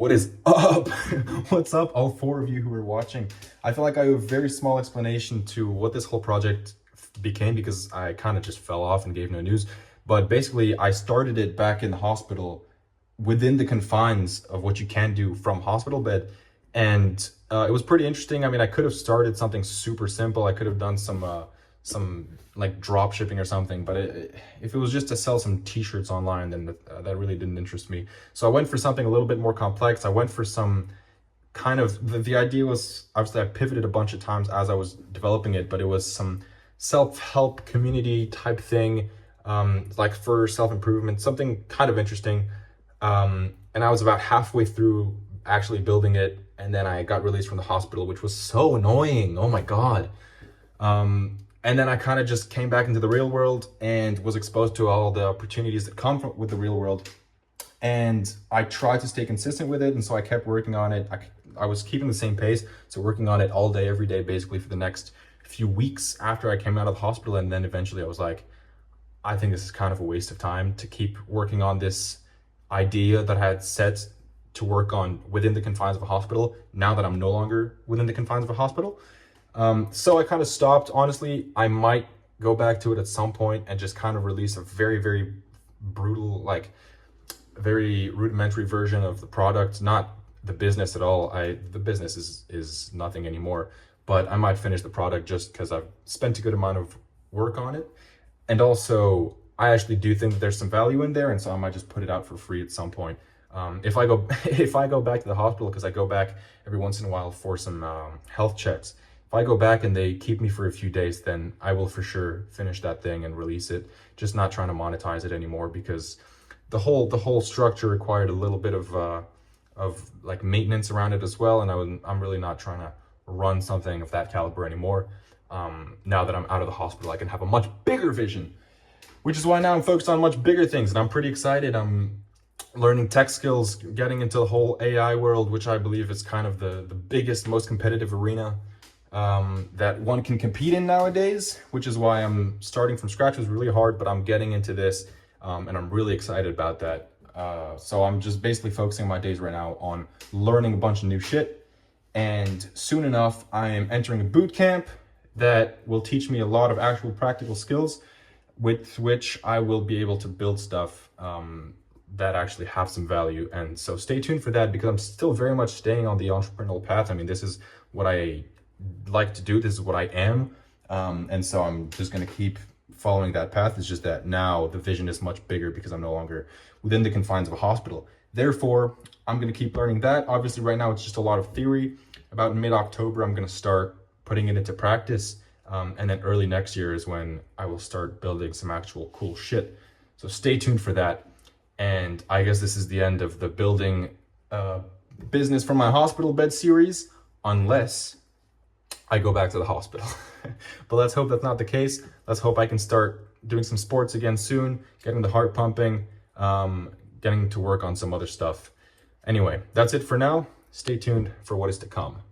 What is up? What's up, all four of you who are watching? I feel like I have a very small explanation to what this whole project became because I kind of just fell off and gave no news. But basically, I started it back in the hospital within the confines of what you can do from hospital bed. And it was pretty interesting. I mean, I could have started something super simple. I could have done some like drop shipping or something, but if it was just to sell some t-shirts online, then that really didn't interest me. So I went for something a little bit more complex. I went for some kind of the idea was, obviously I pivoted a bunch of times as I was developing it, but it was some self-help community type thing, like for self-improvement, something kind of interesting. And I was about halfway through actually building it, and then I got released from the hospital, which was so annoying. Oh my God. And then I kind of just came back into the real world and was exposed to all the opportunities that come with the real world. And I tried to stay consistent with it. And so I kept working on it. I was keeping the same pace. So working on it all day, every day, basically for the next few weeks after I came out of the hospital. And then eventually I was like, I think this is kind of a waste of time to keep working on this idea that I had set to work on within the confines of a hospital, now that I'm no longer within the confines of a hospital. So I kind of stopped. Honestly, I might go back to it at some point and just kind of release a very, very brutal, like very rudimentary version of the product, not the business at all. The business is nothing anymore, but I might finish the product just because I've spent a good amount of work on it. And also I actually do think that there's some value in there. And so I might just put it out for free at some point. If I go back to the hospital, because I go back every once in a while for some health checks. If I go back and they keep me for a few days, then I will for sure finish that thing and release it. Just not trying to monetize it anymore, because the whole structure required a little bit of like maintenance around it as well. And I'm really not trying to run something of that caliber anymore. Now that I'm out of the hospital, I can have a much bigger vision, which is why now I'm focused on much bigger things. And I'm pretty excited. I'm learning tech skills, getting into the whole AI world, which I believe is kind of the biggest, most competitive arena that one can compete in nowadays, which is why I'm starting from scratch. It was really hard, but I'm getting into this, and I'm really excited about that. So I'm just basically focusing my days right now on learning a bunch of new shit. And soon enough, I am entering a boot camp that will teach me a lot of actual practical skills with which I will be able to build stuff that actually have some value. And so stay tuned for that, because I'm still very much staying on the entrepreneurial path. I mean, this is what I like to do. This is what I am. And so I'm just going to keep following that path. It's just that now the vision is much bigger because I'm no longer within the confines of a hospital. Therefore, I'm going to keep learning that. Obviously, right now, it's just a lot of theory. About mid-October, I'm going to start putting it into practice. And then early next year is when I will start building some actual cool shit. So stay tuned for that. And I guess this is the end of the building business from my hospital bed series, unless I go back to the hospital. But let's hope that's not the case. Let's hope I can start doing some sports again soon, getting the heart pumping, getting to work on some other stuff. Anyway, that's it for now. Stay tuned for what is to come.